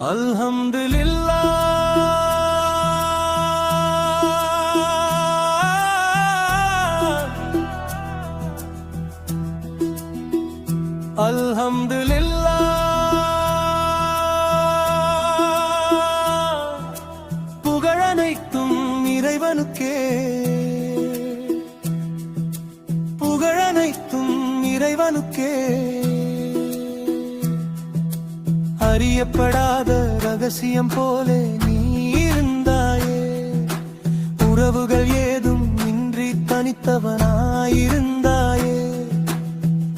அல்ஹம்துலில்லாஹ் அல்ஹம்துலில்லாஹ் புகழனைத்தும் இறைவனுக்கே புகழனைத்தும் இறைவனுக்கே அறியப்படாத ரகசியம் போலே நீ இருந்தாயே உறவுகள் ஏதும் இன்றி தனித்தவனாயிருந்தாயே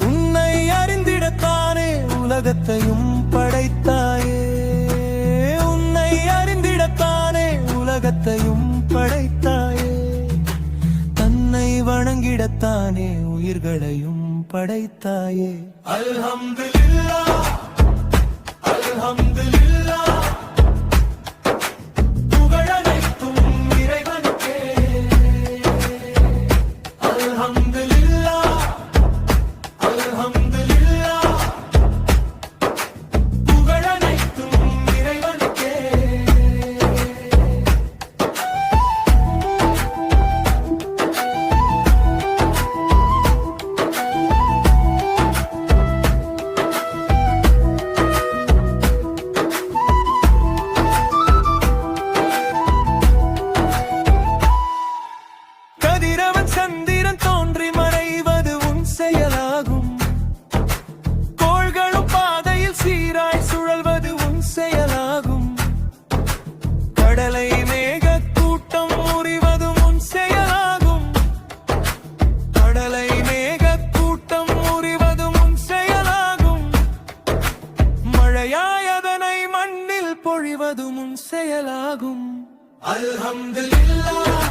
உன்னை அறிந்திடத்தானே உலகத்தையும் படைத்தாயே உன்னை அறிந்திடத்தானே உலகத்தையும் படைத்தாயே தன்னை வணங்கிடத்தானே உயிர்களையும் படைத்தாயே அல்ஹம்துலில்லாஹ் அல்ஹம்துலில்லாஹ் புகழனைத்தும் இறைவனுக்கே அல்ஹம்துலில்லாஹ் அல்ஹம்துலில்லாஹ் புகழனைத்தும் இறைவனுக்கே கதிரவன் சந்திரன் தோன்றி மறைவது உன் செயலாகும் கோள்களும் பாதையில் சீராய் சுழல்வது உன் செயலாகும் கடலை மேக கூட்டம் முறிவது உன் செயலாகும் கடலை மேக கூட்டம் முறிவது உன் செயலாகும் மழையாய் அதனை மண்ணில் பொழிவது உன் செயலாகும் அல்ஹம்துலில்லாஹ்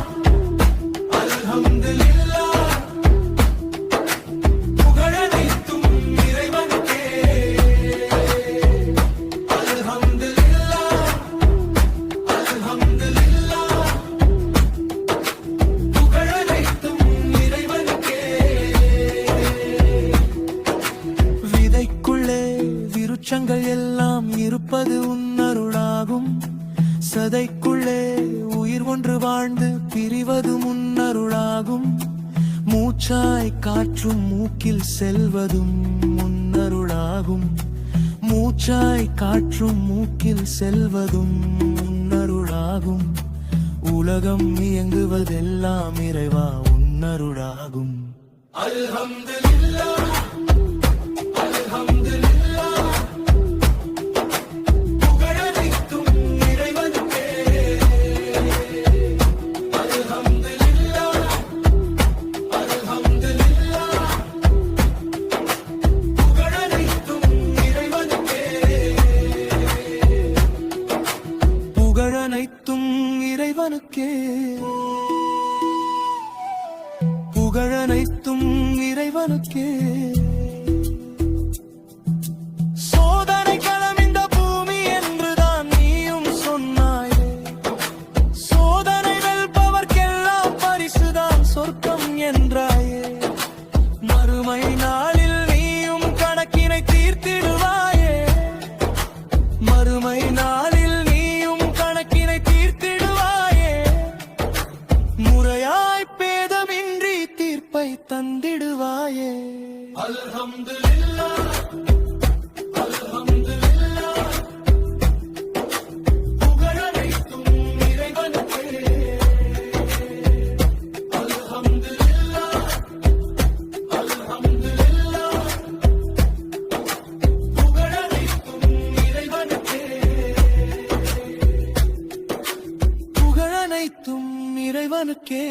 அல்ஹம்துலில்லாஹ் புகழனைத்தும் இறைவனுக்கே அல்ஹம்துலில்லாஹ் அல்ஹம்துலில்லாஹ் புகழனைத்தும் இறைவனுக்கே விதைக்குள்ளே விருட்சங்கள் எல்லாம் இருப்பது உன்னருளாகும் சதைக்குள்ளே உயிர் ஒன்று வாழ்ந்து பிரிவது முன்னருளாகும் மூச்சாய் காற்றும் மூக்கில் செல்வதும் முன்னருளாகும் மூச்சாய் காற்றும் மூக்கில் செல்வதும் முன்னருளாகும் உலகம் இயங்குவதெல்லாம் இறைவா உன்னருளாகும் அல்ஹம்துலில்லாஹ் அல்ஹம்துலில்லாஹ் புகழனைத்தும் இறைவனுக்கே அல்ஹம்துலில்லாஹ் அல்ஹம்துலில்லாஹ் புகழனைத்தும் இறைவனுக்கே புகழனைத்தும் இறைவனுக்கே புகழனைத்தும் இறைவனுக்கே சோதனை களம் இந்த பூமி என்றுதான் நீயும் சொன்னாயே சோதனை வெல்பவர்க்கெல்லாம் பரிசுதான் சொர்க்கம் என்றாயே மறுமை நாளில் நீயும் கணக்கினை தீர்த்திடுவாயே மறுமை நாளில் நீயும் கணக்கினை தீர்த்திடுவாயே முறையாய் பேதமின்றி தீர்ப்பை தந்திடுவாயே அல்ஹம்துலில்லாஹ் அல்ஹம்துலில்லாஹ் புகழனைத்தும் இறைவனுக்கே அல்ஹம்துலில்லாஹ் அல்ஹம்துலில்லாஹ் புகழனைத்தும் இறைவனுக்கே புகழனைத்தும் இறைவனுக்கே